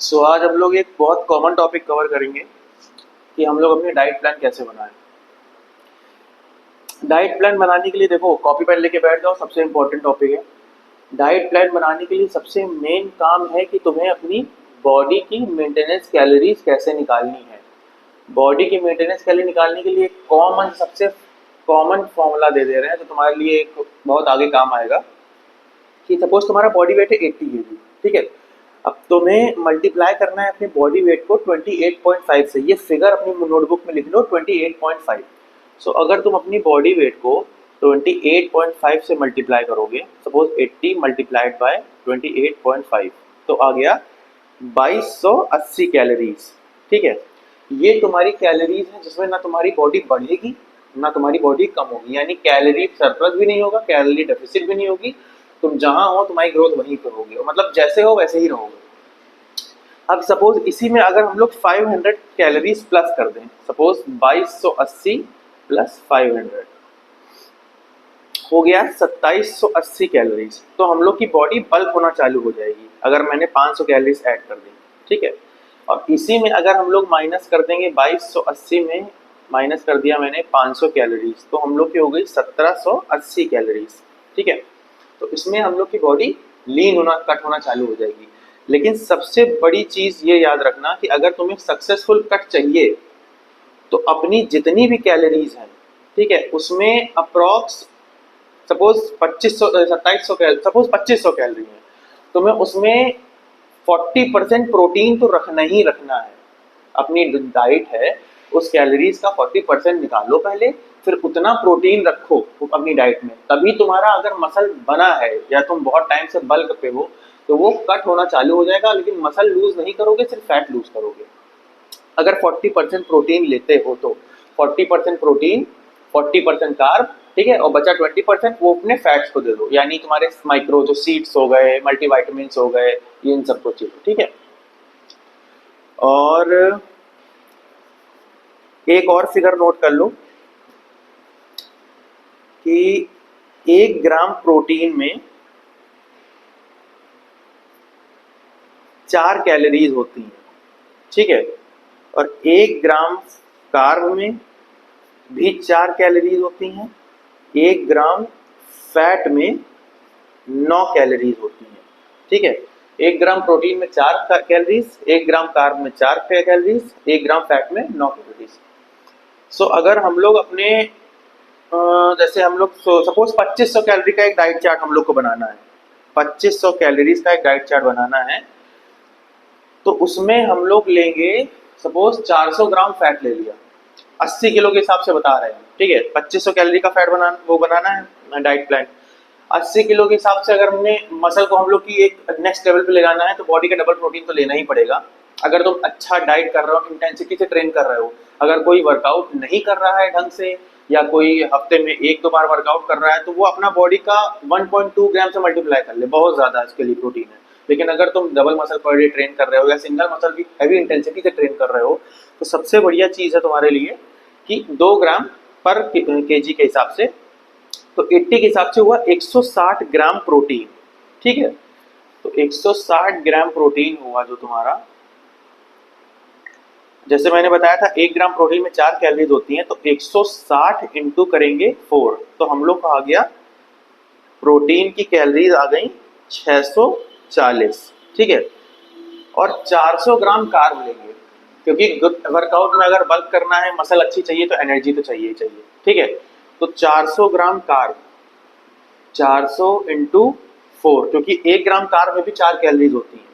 आज हम लोग एक बहुत कॉमन टॉपिक कवर करेंगे कि हम लोग अपनी डाइट प्लान कैसे बनाएं। डाइट प्लान बनाने के लिए देखो, कॉपी पेन लेके बैठ जाओ, सबसे इम्पोर्टेंट टॉपिक है। डाइट प्लान बनाने के लिए सबसे मेन काम है कि तुम्हें अपनी बॉडी की मेंटेनेंस कैलोरीज कैसे निकालनी है। बॉडी की मेंटेनेंस कैलोरी निकालने के लिए कॉमन सबसे कॉमन फॉर्मूला दे दे रहे हैं जो तुम्हारे लिए एक बहुत आगे काम आएगा। कि सपोज तुम्हारा बॉडी वेट है 80 kg, ठीक है। अब तुम्हें मल्टीप्लाई करना है अपने बॉडी वेट को 28.5 से। ये फिगर अपनी नोटबुक में लिख लो, 28.5। सो अगर तुम अपनी बॉडी वेट को 28.5 से मल्टीप्लाई करोगे, सपोज 80 मल्टीप्लाइड बाय 28.5, तो आ गया 2280 कैलोरीज, ठीक है। ये तुम्हारी कैलोरीज है जिसमें ना तुम्हारी बॉडी बढ़ेगी ना तुम्हारी बॉडी कम होगी, यानी कैलोरी सरप्लस भी नहीं होगा, कैलोरी डेफिसिट भी नहीं होगी। तुम जहां हो तुम्हारी ग्रोथ वहीं पर होगी, मतलब जैसे हो वैसे ही रहोगे। अब सपोज इसी में अगर हम लोग 500 कैलोरीज प्लस कर दें, सपोज 2280 प्लस 500 हो गया 2780 कैलोरीज, तो हम लोग की बॉडी बल्क होना चालू हो जाएगी अगर मैंने 500 कैलोरीज ऐड कर दी, ठीक है। और इसी में अगर हम लोग माइनस कर देंगे, 2280 में माइनस कर दिया मैंने 500 कैलोरीज, तो हम लोग की हो गई 1780 कैलोरीज, ठीक है। तो इसमें हम लोग की बॉडी लीन होना, कट होना चालू हो जाएगी। लेकिन सबसे बड़ी चीज ये याद रखना कि अगर तुम्हें सक्सेसफुल कट चाहिए तो अपनी जितनी भी कैलोरीज हैं, ठीक है, उसमें अप्रॉक्स सपोज 2500 2700 सपोज 2500 कैलोरी है, तो मैं उसमें 40% प्रोटीन तो रखना ही रखना है। अपनी डाइट है उस कैलोरीज का 40% निकालो पहले, फिर उतना प्रोटीन रखो अपनी डाइट में, तभी तुम्हारा अगर मसल बना है या तुम बहुत टाइम से बल्क पे हो तो वो कट होना चालू हो जाएगा। लेकिन मसल लूज नहीं करोगे, सिर्फ फैट लूज करोगे। अगर 40% प्रोटीन लेते हो तो 40% प्रोटीन, 40% कार्ब, ठीक है, और बचा 20% वो अपने फैट्स को दे दो, यानी तुम्हारे माइक्रो जो सीड्स हो गए, मल्टीविटामिन हो गए, ये इन सबको चीज़, ठीक है। और एक और फिगर नोट कर लो कि 1 ग्राम प्रोटीन में 4 कैलोरीज होती हैं, ठीक है। और 1 ग्राम कार्ब में भी 4 कैलोरीज होती हैं। 1 ग्राम फैट में 9 कैलोरीज होती हैं, ठीक है। 1 ग्राम प्रोटीन में 4 कैलोरीज, 1 ग्राम कार्ब में 4 कैलोरीज, 1 ग्राम फैट में 9 कैलोरीज। सो अगर हम लोग अपने जैसे हम लोग सपोज 2500 कैलोरी का एक डाइट चार्ट हम लोग को बनाना है, 2500 कैलोरीज का एक डाइट चार्ट बनाना है, तो उसमें हम लोग लेंगे सपोज 400 ग्राम फैट ले लिया, 80 किलो के हिसाब से बता रहे हैं, ठीक है। 2500 कैलोरी का फैट बनाना है डाइट प्लान। 80 किलो के हिसाब से अगर हमने मसल को हम लोग की एक नेक्स्ट लेवल पे ले जाना है तो बॉडी का डबल प्रोटीन तो लेना ही पड़ेगा। अगर तुम अच्छा डाइट कर रहे हो, इंटेंसिटी से ट्रेन कर रहे हो, अगर कोई वर्कआउट नहीं कर रहा है ढंग से या कोई हफ्ते में 1-2 बार वर्कआउट कर रहा है, तो वो अपना बॉडी का 1.2 ग्राम से मल्टीप्लाई कर ले, बहुत ज़्यादा इसके लिए प्रोटीन है। लेकिन अगर तुम double muscle per day train कर रहे हो या सिंगल मसल की हैवी इंटेंसिटी से ट्रेन कर रहे हो, तो सबसे बढ़िया चीज़ है तुम्हारे लिए कि 2 ग्राम पर केजी के हिसाब से, तो 80 के हिसाब से हुआ 160 ग्राम प्रोटीन, ठीक है। तो 160 ग्राम प्रोटीन हुआ जो तुम्हारा, जैसे मैंने बताया था 1 ग्राम प्रोटीन में 4 कैलोरीज होती हैं, तो 160 इंटू करेंगे 4, तो हम लोग का आ गया प्रोटीन की कैलोरीज आ गई 640, ठीक है। और 400 ग्राम कार्ब लेंगे, क्योंकि वर्कआउट में अगर बल्क करना है, मसल अच्छी चाहिए, तो एनर्जी तो चाहिए ही चाहिए, ठीक है। तो 400 ग्राम कार्ब, 400 इंटू 4, क्योंकि 1 ग्राम कार्ब में भी 4 कैलोरीज होती हैं,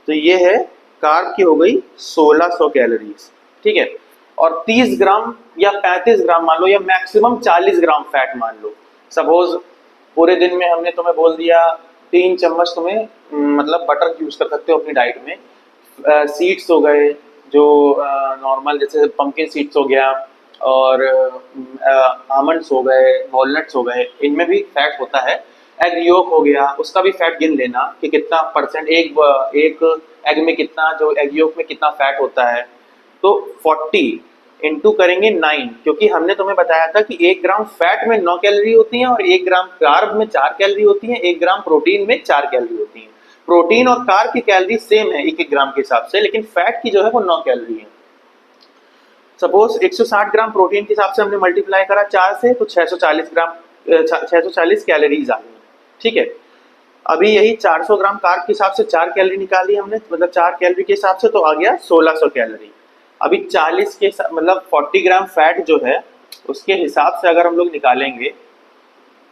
तो ये है कार्ब की हो गई 1600 कैलोरीज, ठीक है। और 30 ग्राम या 35 ग्राम मान लो, या मैक्सिमम 40 ग्राम फैट मान लो। सपोज पूरे दिन में हमने तुम्हें बोल दिया 3 चम्मच तुम्हें मतलब बटर यूज कर सकते हो अपनी डाइट में। सीड्स हो गए जो नॉर्मल, जैसे पंपकिन सीड्स हो गया, और आमंड्स हो गए, वॉलनट्स हो गए, इनमें भी फैट होता है। एग योक हो गया, उसका भी फैट गिन लेना कि कितना परसेंट एक एग में कितना, जो एग योक में कितना फैट होता है। तो 40 इंटू करेंगे 9, क्योंकि हमने तुम्हें बताया था कि 1 ग्राम फैट में 9 कैलोरी होती हैं और 1 ग्राम कार्ब में 4 कैलोरी होती हैं, 1 ग्राम प्रोटीन में 4 कैलोरी होती हैं। प्रोटीन और कार्ब की कैलोरी सेम है 1-1 ग्राम के हिसाब से, लेकिन फैट की जो है वो 9 कैलोरी है। सपोज 160 ग्राम प्रोटीन के हिसाब से हमने मल्टीप्लाई करा 4 से, तो 640 कैलोरीज आ गई। ठीक है, अभी यही 400 ग्राम कार्ब के हिसाब से 4 कैलोरी निकाली हमने, मतलब 4 कैलोरी के हिसाब से तो आ गया 1600 कैलोरी। अभी 40 के मतलब 40 ग्राम फैट जो है उसके हिसाब से अगर हम लोग निकालेंगे,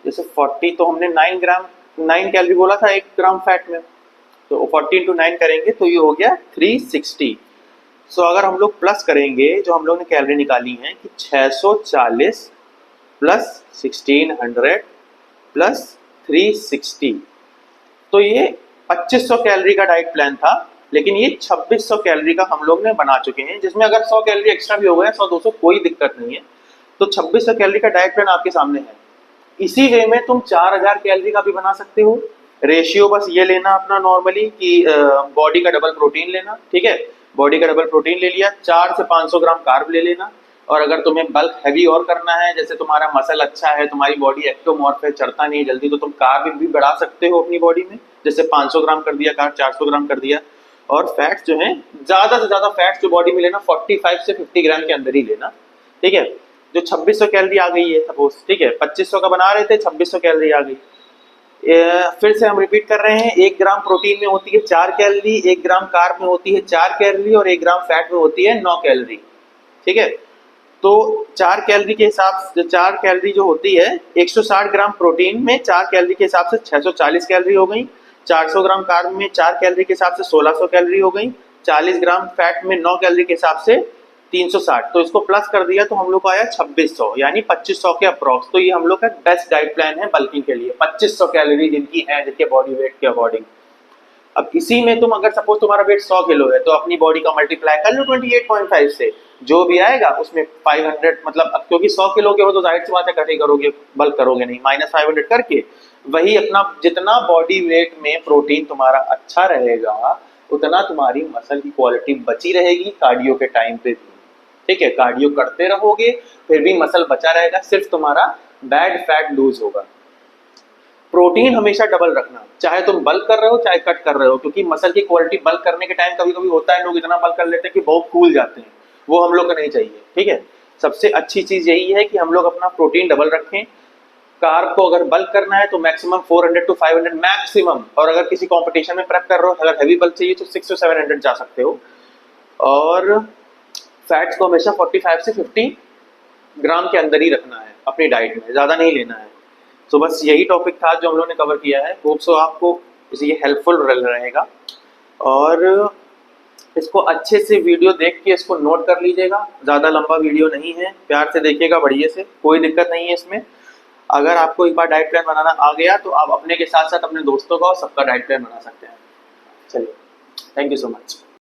जैसे 40 तो हमने 9 कैलोरी बोला था 1 ग्राम फैट में, तो 40 इंटू 9 करेंगे तो ये हो गया 360। सो अगर हम लोग प्लस करेंगे जो हम लोग ने कैलोरी निकाली है कि 640 प्लस 1600 प्लस 360, तो ये 2500 कैलोरी का डाइट प्लान था, लेकिन ये 2600 कैलोरी का हम लोग ने बना चुके हैं, जिसमें अगर 100 कैलोरी एक्स्ट्रा भी हो गए 100-200 कोई दिक्कत नहीं है। तो 2600 कैलोरी का डाइट प्लान आपके सामने है। इसी वे में तुम 4000 कैलोरी का भी बना सकते हो। रेशियो बस ये लेना अपना नॉर्मली कि बॉडी का डबल प्रोटीन लेना। ठीक है, बॉडी का डबल प्रोटीन ले लिया, 4 से 500 ग्राम कार्ब ले लेना। और अगर तुम्हें बल्क हैवी और करना है, जैसे तुम्हारा मसल अच्छा है, तुम्हारी बॉडी एक्टोमॉर्फ है, चढ़ता नहीं जल्दी, तो तुम कार्ब भी बढ़ा सकते हो अपनी बॉडी में, जैसे 500 ग्राम कर दिया कार्ब, 400 ग्राम कर दिया। और फैट्स जो है ज्यादा से ज्यादा फैट्स जो बॉडी में लेना 45 से 50 ग्राम के अंदर ही लेना। ठीक है, जो 2600 कैलोरी आ गई है सपोज, ठीक है 2500 का बना रहे थे, 2600 कैलोरी आ गई। फिर से हम रिपीट कर रहे हैं, 1 ग्राम प्रोटीन में होती है 4 कैलोरी, 1 ग्राम कार्ब में होती है 4 कैलोरी और 1 ग्राम फैट में होती है 9 कैलोरी। ठीक है, तो 4 कैलोरी के हिसाब से 4 कैलोरी जो होती है 160 ग्राम प्रोटीन में 4 कैलोरी के हिसाब से 640 कैलोरी हो गई, 400 ग्राम कार्ब में 4 कैलोरी के हिसाब से 1600 कैलोरी हो गई, 40 ग्राम फैट में 9 कैलोरी के हिसाब से 360। तो इसको प्लस कर दिया तो हम लोग को आया 2600, यानी 2500 के अप्रॉक्स। तो ये हम लोग का बेस्ट डाइट प्लान है बल्किंग के लिए, 2500 कैलोरी जिनकी है, जिनके बॉडी वेट के अकॉर्डिंग। अब इसी में तुम अगर सपोज तुम्हारा वेट 100 किलो है, तो अपनी बॉडी का मल्टीप्लाई कर लो 28.5 से, जो भी आएगा उसमें 500, मतलब अब क्योंकि 100 किलो के हो तो जाहिर सी बात है कट ही करोगे, बल्क करोगे नहीं, -500 करके वही अपना जितना बॉडी वेट में प्रोटीन तुम्हारा अच्छा रहेगा उतना तुम्हारी मसल की क्वालिटी बची रहेगी कार्डियो के टाइम पे भी। ठीक है, कार्डियो करते रहोगे फिर भी मसल बचा रहेगा, सिर्फ तुम्हारा बैड फैट लूज होगा। प्रोटीन हमेशा डबल रखना, चाहे तुम बल्क कर रहे हो चाहे कट कर रहे हो, क्योंकि मसल की क्वालिटी बल्क करने के टाइम कभी कभी होता है लोग इतना बल्क कर लेते हैं कि बहुत फूल जाते हैं, वो हम लोग को नहीं चाहिए। ठीक है, सबसे अच्छी चीज यही है कि हम लोग अपना प्रोटीन डबल रखें। कार्ब को अगर बल्क करना है तो मैक्सिमम 400 to 500 मैक्सिमम, और अगर किसी कंपटीशन में प्रेप कर रहे हो, अगर हैवी बल्क चाहिए तो 600 to 700 जा सकते हो। और फैट्स को हमेशा 45 से 50 ग्राम के अंदर ही रखना है अपनी डाइट में, ज़्यादा नहीं लेना है। तो बस यही टॉपिक था जो हम लोगों ने कवर किया है। होप सो आपको ये हेल्पफुल रहेगा, और इसको अच्छे से वीडियो देख के इसको नोट कर लीजिएगा। ज़्यादा लंबा वीडियो नहीं है, प्यार से देखिएगा, बढ़िया से, कोई दिक्कत नहीं है इसमें। अगर आपको एक बार डाइट प्लान बनाना आ गया तो आप अपने के साथ साथ अपने दोस्तों का और सबका डाइट प्लान बना सकते हैं। चलिए, थैंक यू सो मच।